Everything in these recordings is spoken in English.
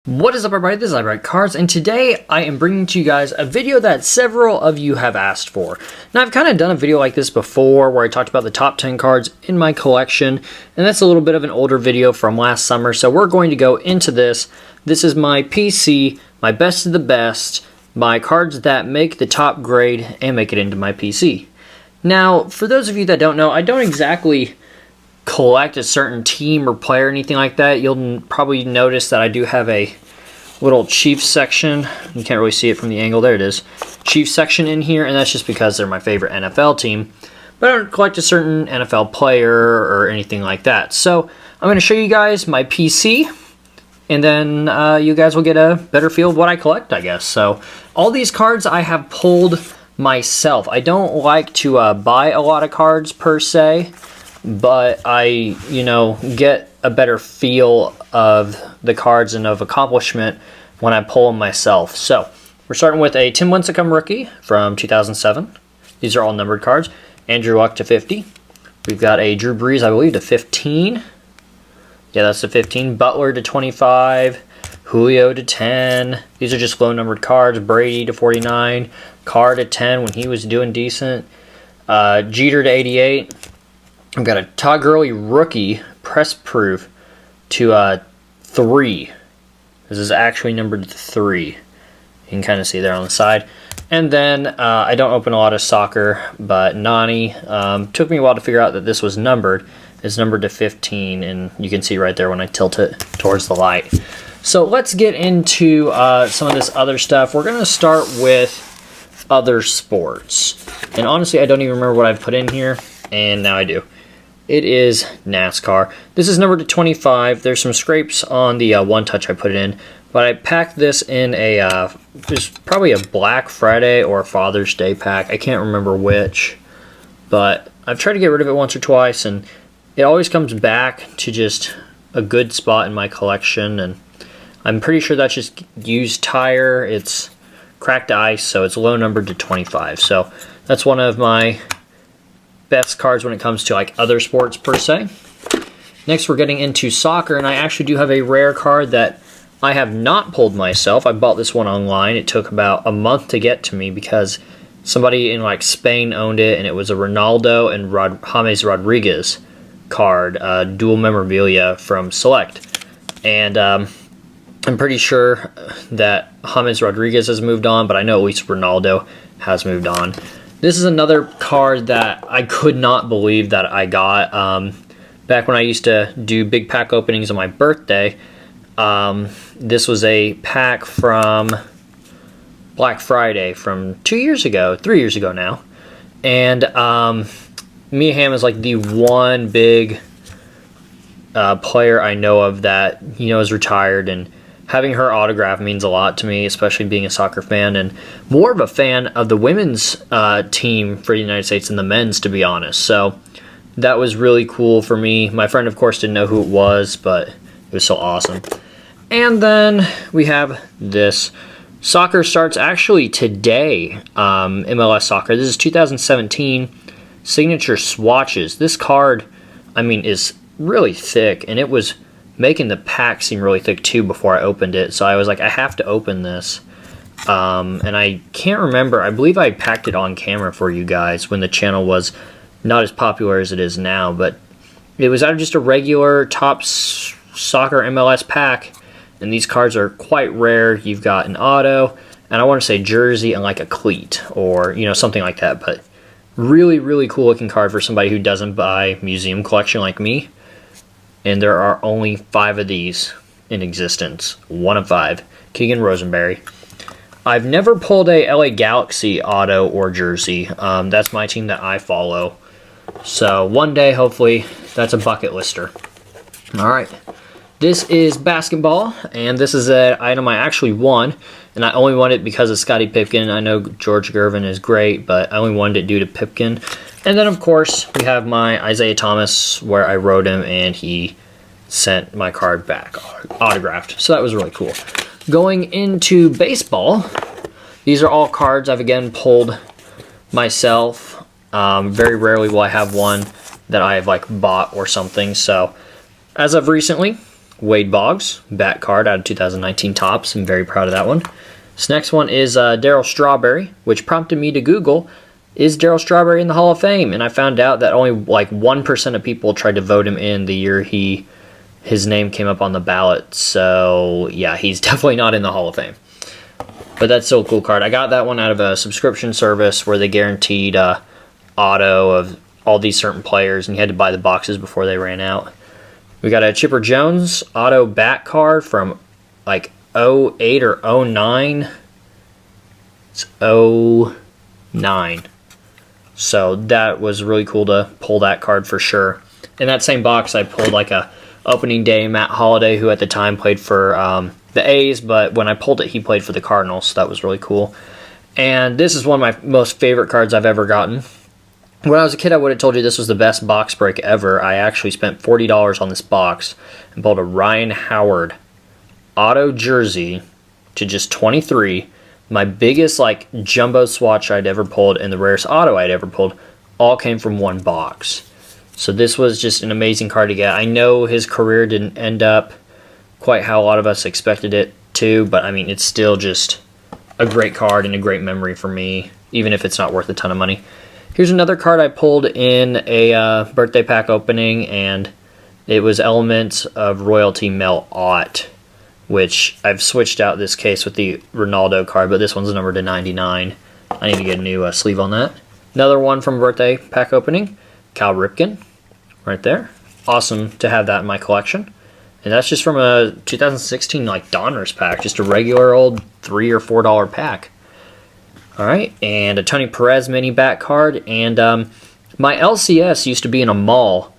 What is up, everybody? This is iBright Cards, and today I am bringing to you guys a video that several of you have asked for. Now, I've kind of done a video like this before where I talked about the top 10 cards in my collection, and that's a little bit of an older video from last summer, so we're going to go into this. This is my PC, my best of the best, my cards that make the top grade and make it into my PC. Now, for those of you that don't know, I don't exactly collect a certain team or player or anything like that. You'll probably notice that I do have a little Chiefs section. You can't really see it from the angle. There it is. Chiefs section in here, and that's just because they're my favorite NFL team. But I don't collect a certain NFL player or anything like that. So I'm going to show you guys my PC, and then you guys will get a better feel of what I collect, I guess. So all these cards I have pulled myself. I don't like to buy a lot of cards per se, but I, get a better feel of the cards and of accomplishment when I pull them myself. So we're starting with a Tim Lincecum rookie from 2007. These are all numbered cards. Andrew Luck to 50. We've got a Drew Brees, I believe, to 15. Yeah, that's to 15. Butler to 25. Julio to 10. These are just low numbered cards. Brady to 49. Carr to 10 when he was doing decent. Jeter to 88. I've got a Todd Gurley rookie press proof to 3. This is actually numbered 3. You can kind of see there on the side. And then I don't open a lot of soccer, but Nani took me a while to figure out that this was numbered. It's numbered to 15, and you can see right there when I tilt it towards the light. So let's get into some of this other stuff. We're going to start with other sports. And honestly, I don't even remember what I've put in here, and now I do. It is NASCAR. This is numbered to 25. There's some scrapes on the One Touch I put it in, but I packed this in a, there's probably a Black Friday or a Father's Day pack. I can't remember which, but I've tried to get rid of it once or twice, and it always comes back to just a good spot in my collection, and I'm pretty sure that's just used tire. It's cracked ice, so it's low numbered to 25. So that's one of my best cards when it comes to like other sports per se. Next, we're getting into soccer, and I actually do have a rare card that I have not pulled myself. I bought this one online. It took about a month to get to me because somebody in like Spain owned it, and it was a Ronaldo and James Rodriguez card, dual memorabilia from Select. And I'm pretty sure that James Rodriguez has moved on, but I know at least Ronaldo has moved on. This is another card that I could not believe that I got. Back when I used to do big pack openings on my birthday, this was a pack from Black Friday from 2 years ago, 3 years ago now. And Mia Hamm is like the one big player I know of that is retired, and having her autograph means a lot to me, especially being a soccer fan and more of a fan of the women's team for the United States than the men's, to be honest. So that was really cool for me. My friend, of course, didn't know who it was, but it was so awesome. And then we have this. Soccer starts actually today, MLS Soccer. This is 2017 Signature Swatches. This card, is really thick, and it was making the pack seem really thick too before I opened it. So I was like, I have to open this. And I can't remember. I believe I packed it on camera for you guys when the channel was not as popular as it is now. But it was out of just a regular Topps Soccer MLS pack. And these cards are quite rare. You've got an auto, and I want to say jersey, and like a cleat or, something like that. But really, really cool looking card for somebody who doesn't buy museum collection like me. And there are only 5 of these in existence. 1 of 5. Keegan Rosenberry. I've never pulled a LA Galaxy auto or jersey. That's my team that I follow. So one day, hopefully, that's a bucket lister. All right. This is basketball, and this is an item I actually won. And I only won it because of Scottie Pippen. I know George Gervin is great, but I only wanted it due to Pipkin. And then, of course, we have my Isaiah Thomas, where I wrote him, and he sent my card back autographed. So that was really cool. Going into baseball, these are all cards I've, again, pulled myself. Very rarely will I have one that I've, bought or something. So, as of recently, Wade Boggs, bat card out of 2019 Topps. I'm very proud of that one. This next one is Darryl Strawberry, which prompted me to Google, is Darryl Strawberry in the Hall of Fame? And I found out that only like 1% of people tried to vote him in the year his name came up on the ballot. So yeah, he's definitely not in the Hall of Fame. But that's still a cool card. I got that one out of a subscription service where they guaranteed auto of all these certain players, and you had to buy the boxes before they ran out. We got a Chipper Jones auto bat card from like 08 or 09. It's 09. So that was really cool to pull that card for sure. In that same box, I pulled like a opening day Matt Holliday, who at the time played for the A's, but when I pulled it, he played for the Cardinals, so that was really cool. And this is one of my most favorite cards I've ever gotten. When I was a kid, I would have told you this was the best box break ever. I actually spent $40 on this box and pulled a Ryan Howard auto jersey to just 23. My biggest like jumbo swatch I'd ever pulled and the rarest auto I'd ever pulled all came from one box. So this was just an amazing card to get. I know his career didn't end up quite how a lot of us expected it to, but I mean, it's still just a great card and a great memory for me, even if it's not worth a ton of money. Here's another card I pulled in a birthday pack opening, and it was Elements of Royalty Mel Ott, which I've switched out this case with the Ronaldo card, but this one's numbered to 99. I need to get a new sleeve on that. Another one from birthday pack opening, Cal Ripken, right there. Awesome to have that in my collection. And that's just from a 2016 like Donruss pack, just a regular old $3 or $4 pack. All right, and a Tony Perez mini bat card. And my LCS used to be in a mall,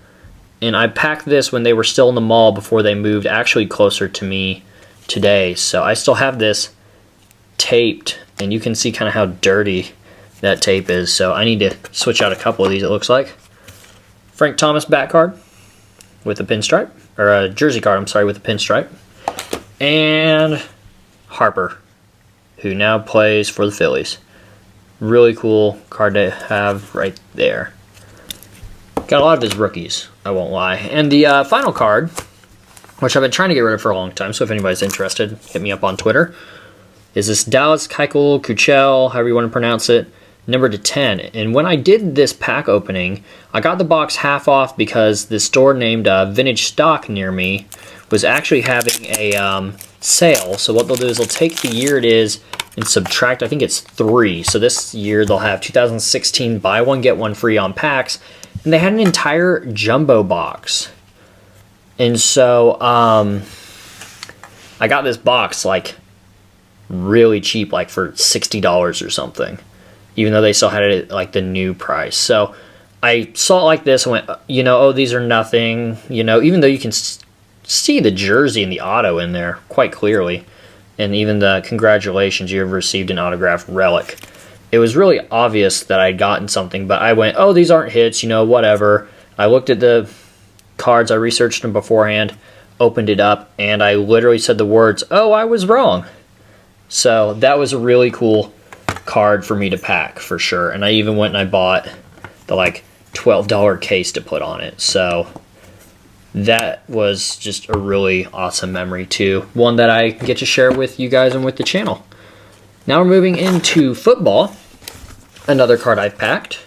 and I packed this when they were still in the mall before they moved actually closer to me today. So I still have this taped, and you can see kind of how dirty that tape is. So I need to switch out a couple of these, it looks like. Frank Thomas bat card with a pinstripe, or a jersey card, I'm sorry, with a pinstripe. And Harper, who now plays for the Phillies. Really cool card to have right there. Got a lot of his rookies, I won't lie. And the final card, which I've been trying to get rid of for a long time, so if anybody's interested, hit me up on Twitter, is this Dallas Keuchel, however you want to pronounce it, numbered to 10. And when I did this pack opening, I got the box half off because the store named Vintage Stock near me was actually having a sale. So what they'll do is they'll take the year it is and subtract, I think it's 3. So this year they'll have 2016 buy one get one free on packs, and they had an entire jumbo box. And so I got this box like really cheap, like for $60 or something, even though they still had it at like the new price. So I saw it like this and went, you know, oh, these are nothing, you know, even though you can see the jersey and the auto in there quite clearly, and even the congratulations, you have received an autographed relic. It was really obvious that I'd gotten something, but I went, oh, these aren't hits, you know, whatever. I looked at the cards, I researched them beforehand, opened it up, and I literally said the words, oh, I was wrong. So that was a really cool card for me to pack for sure. And I even went and I bought the like $12 case to put on it. So that was just a really awesome memory too. One that I get to share with you guys and with the channel. Now we're moving into football. Another card I've packed.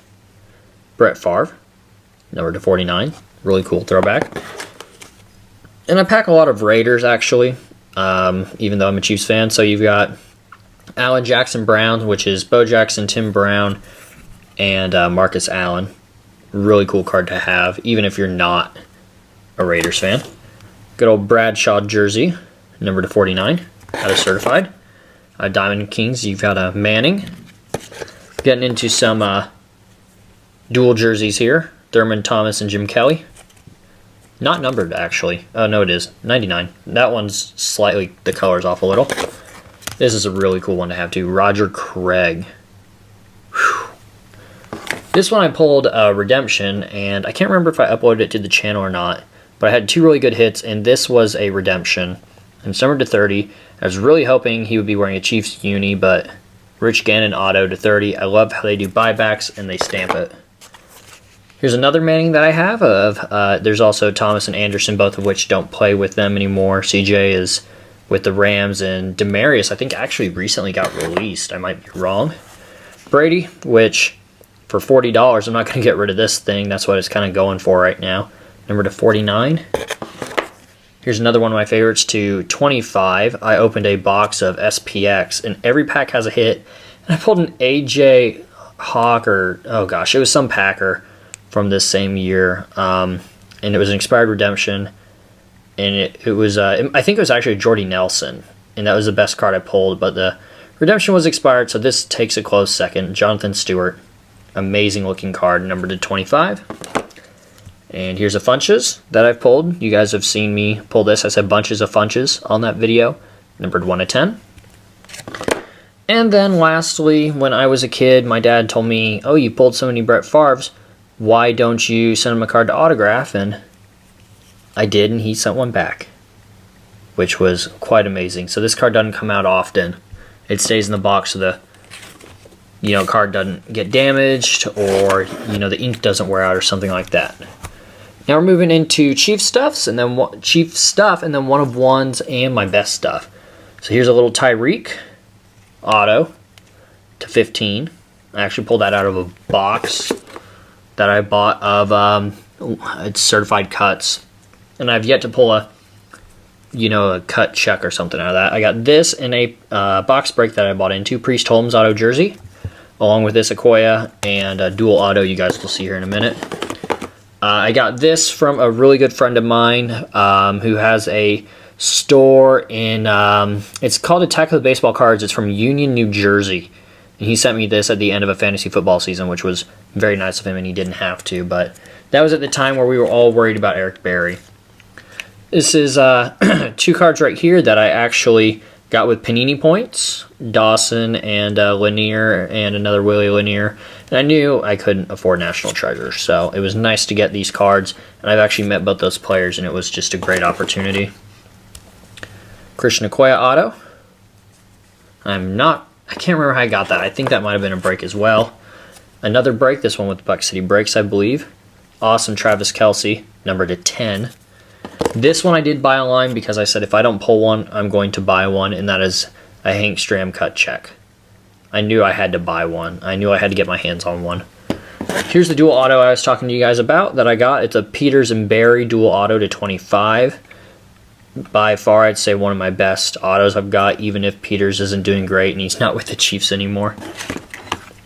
Brett Favre, number to 49. Really cool throwback. And I pack a lot of Raiders actually, even though I'm a Chiefs fan. So you've got Allen Jackson Brown, which is Bo Jackson, Tim Brown, and Marcus Allen. Really cool card to have, even if you're not a Raiders fan. Good old Bradshaw jersey, number to 49, out of Certified. Diamond Kings, you've got a Manning. Getting into some dual jerseys here. Thurman Thomas and Jim Kelly. Not numbered, actually. Oh, no, it is. 99. That one's slightly, the color's off a little. This is a really cool one to have, too. Roger Craig. Whew. This one I pulled Redemption, and I can't remember if I uploaded it to the channel or not, but I had 2 really good hits, and this was a Redemption. And it's numbered to 30. I was really hoping he would be wearing a Chiefs uni, but Rich Gannon auto to 30. I love how they do buybacks, and they stamp it. Here's another Manning that I have of, there's also Thomas and Anderson, both of which don't play with them anymore. CJ is with the Rams, and Demarius, I think, actually recently got released. I might be wrong. Brady, which for $40, I'm not going to get rid of this thing. That's what it's kind of going for right now. Number to 49. Here's another one of my favorites to 25. I opened a box of SPX, and every pack has a hit. And I pulled an AJ Hawk, or, oh gosh, it was some Packer from this same year. And it was an expired redemption. And it was, I think it was actually Jordy Nelson. And that was the best card I pulled. But the redemption was expired, so this takes a close second. Jonathan Stewart. Amazing looking card, numbered to 25. And here's a Funches that I've pulled. You guys have seen me pull this. I said bunches of Funches on that video. Numbered 1 to 10. And then lastly, when I was a kid, my dad told me, oh, you pulled so many Brett Favres. Why don't you send him a card to autograph? And I did, and he sent one back, which was quite amazing. So this card doesn't come out often. It stays in the box so the card doesn't get damaged, or the ink doesn't wear out or something like that. Now we're moving into Chief stuff, and then one of ones and my best stuff. So here's a little Tyreek auto to 15. I actually pulled that out of a box that I bought of it's certified cuts, and I've yet to pull a cut check or something out of that. I got this in a box break that I bought into Priest Holmes auto jersey, along with this Okoye and a dual auto you guys will see here in a minute. I got this from a really good friend of mine who has a store in, it's called Attack of the Baseball Cards. It's from Union, New Jersey. And he sent me this at the end of a fantasy football season, which was very nice of him, and he didn't have to. But that was at the time where we were all worried about Eric Berry. This is 2 cards right here that I actually got with Panini points, Dawson and Lanier, and another Willie Lanier. And I knew I couldn't afford National Treasure, so it was nice to get these cards. And I've actually met both those players, and it was just a great opportunity. Christian Okoye auto. I can't remember how I got that. I think that might have been a break as well. Another break, this one with Buck City Breaks, I believe. Awesome Travis Kelce, number to 10. This one I did buy online because I said if I don't pull one, I'm going to buy one, and that is a Hank Stram cut check. I knew I had to buy one. I knew I had to get my hands on one. Here's the dual auto I was talking to you guys about that I got. It's a Peters and Barry dual auto to 25. By far, I'd say one of my best autos I've got, even if Peters isn't doing great and he's not with the Chiefs anymore.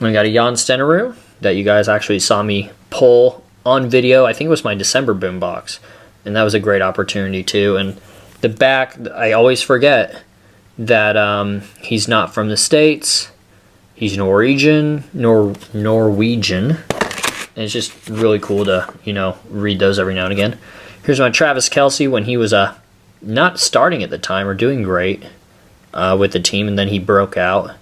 I got a Jan Stenerud that you guys actually saw me pull on video. I think it was my December boombox. And that was a great opportunity too. And the back, I always forget that he's not from the States. He's Norwegian. And it's just really cool to, read those every now and again. Here's my Travis Kelce when he was not starting at the time or doing great with the team, and then he broke out.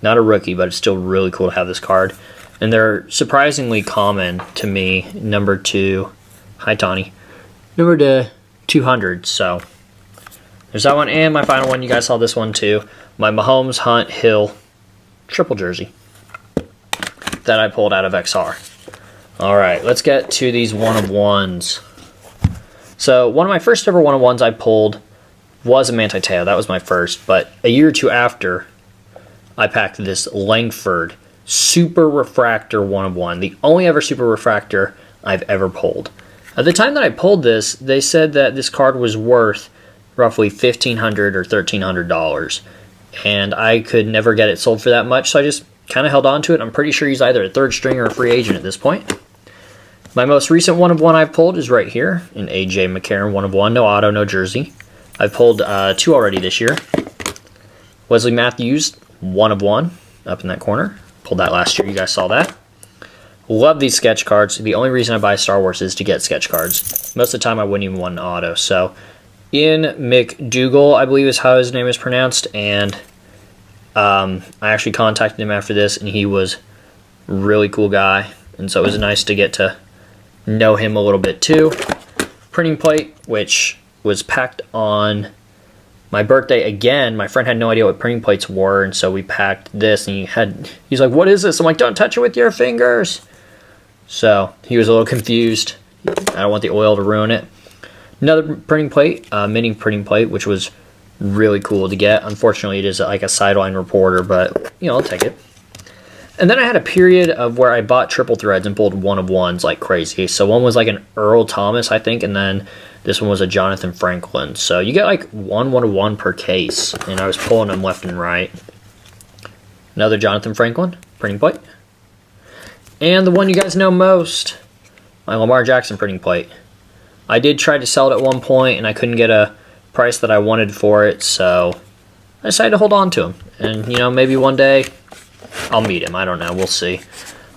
Not a rookie, but it's still really cool to have this card. And they're surprisingly common to me. Number 2. Hi, Tawny. Number to 200, so there's that one, and my final one, you guys saw this one too, my Mahomes, Hunt, Hill triple jersey that I pulled out of XR. Alright, let's get to these one-of-ones. So one of my first ever one-of-ones I pulled was a Manti Te'o. That was my first, but a year or two after, I packed this Langford Super Refractor one-of-one, the only ever Super Refractor I've ever pulled. At the time that I pulled this, they said that this card was worth roughly $1,500 or $1,300, and I could never get it sold for that much, so I just kind of held on to it. I'm pretty sure he's either a third string or a free agent at this point. My most recent one-of-one I've pulled is right here, an A.J. McCarron one-of-one, no auto, no jersey. I've pulled 2 already this year. Wesley Matthews, one-of-one, up in that corner. Pulled that last year, you guys saw that. Love these sketch cards. The only reason I buy Star Wars is to get sketch cards. Most of the time I wouldn't even want an auto. So Ian McDougall, I believe is how his name is pronounced, and I actually contacted him after this, and he was a really cool guy, and so it was nice to get to know him a little bit too. Printing plate, which was packed on my birthday again. My friend had no idea what printing plates were, and so we packed this, and he's like, what is this? I'm like, don't touch it with your fingers. So he was a little confused. I don't want the oil to ruin it. Another printing plate, mini printing plate, which was really cool to get. Unfortunately, it is like a sideline reporter, but you know, I'll take it. And then I had a period of where I bought triple threads and pulled one of ones like crazy. So one was like an Earl Thomas, I think, and then this one was a Jonathan Franklin. So you get like one of one per case, and I was pulling them left and right. Another Jonathan Franklin printing plate. And the one you guys know most, my Lamar Jackson printing plate. I did try to sell it at one point, and I couldn't get a price that I wanted for it, so I decided to hold on to him. And, you know, maybe one day I'll meet him. I don't know. We'll see.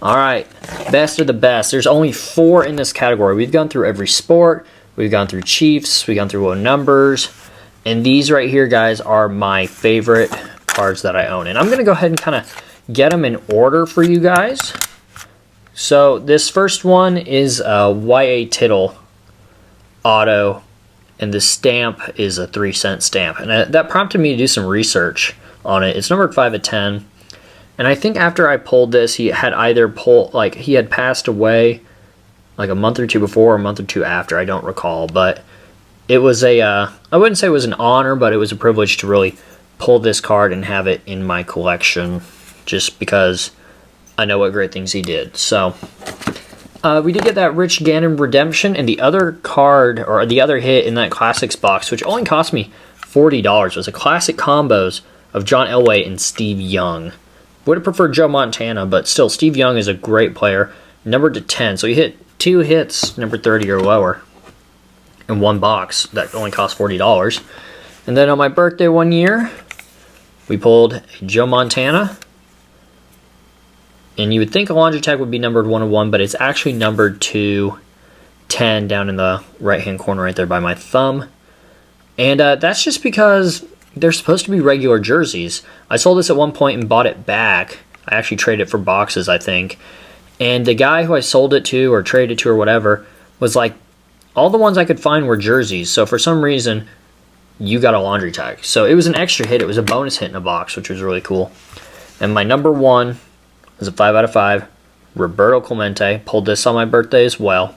All right. Best of the best. There's only 4 in this category. We've gone through every sport. We've gone through Chiefs. We've gone through low numbers. And these right here, guys, are my favorite cards that I own. And I'm going to go ahead and kind of get them in order for you guys. So this first one is a Y.A. Tittle auto, and the stamp is a 3-cent stamp. And that prompted me to do some research on it. It's numbered 5 of 10. And I think after I pulled this, he had either he had passed away like a month or two before or a month or two after. I don't recall. But it was I wouldn't say it was an honor, but it was a privilege to really pull this card and have it in my collection just because I know what great things he did. So we did get that Rich Gannon redemption, and the other card, or the other hit in that Classics box, which only cost me $40, was a Classic Combos of John Elway and Steve Young. Would have preferred Joe Montana, but still, Steve Young is a great player. Numbered to 10, so he hit 2 hits, number 30 or lower, in one box that only cost $40. And then on my birthday one year, we pulled Joe Montana. And you would think a Laundry Tag would be numbered 1 of 1, but it's actually numbered to 10 down in the right-hand corner right there by my thumb. And that's just because they're supposed to be regular jerseys. I sold this at one point and bought it back. I actually traded it for boxes, I think. And the guy who I sold it to or traded to or whatever was like, all the ones I could find were jerseys. So for some reason, you got a Laundry Tag. So it was an extra hit. It was a bonus hit in a box, which was really cool. And my number 1 was a 5 out of 5. Roberto Clemente. Pulled this on my birthday as well.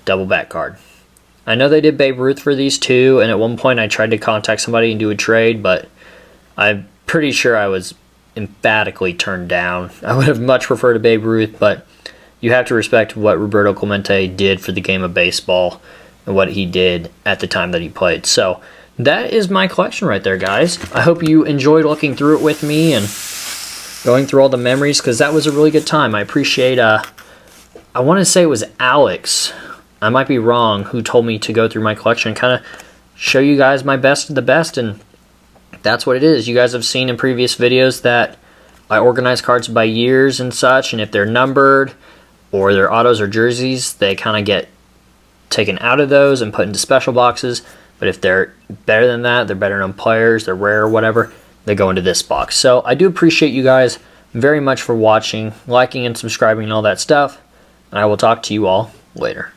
Double back card. I know they did Babe Ruth for these too, and at one point I tried to contact somebody and do a trade, but I'm pretty sure I was emphatically turned down. I would have much preferred a Babe Ruth, but you have to respect what Roberto Clemente did for the game of baseball and what he did at the time that he played. So that is my collection right there, guys. I hope you enjoyed looking through it with me and going through all the memories, because that was a really good time. I appreciate, I want to say it was Alex, I might be wrong, who told me to go through my collection and kind of show you guys my best of the best, and that's what it is. You guys have seen in previous videos that I organize cards by years and such, and if they're numbered or they're autos or jerseys, they kind of get taken out of those and put into special boxes. But if they're better than that, they're better known players, they're rare or whatever, they go into this box. So I do appreciate you guys very much for watching, liking and subscribing and all that stuff, and I will talk to you all later.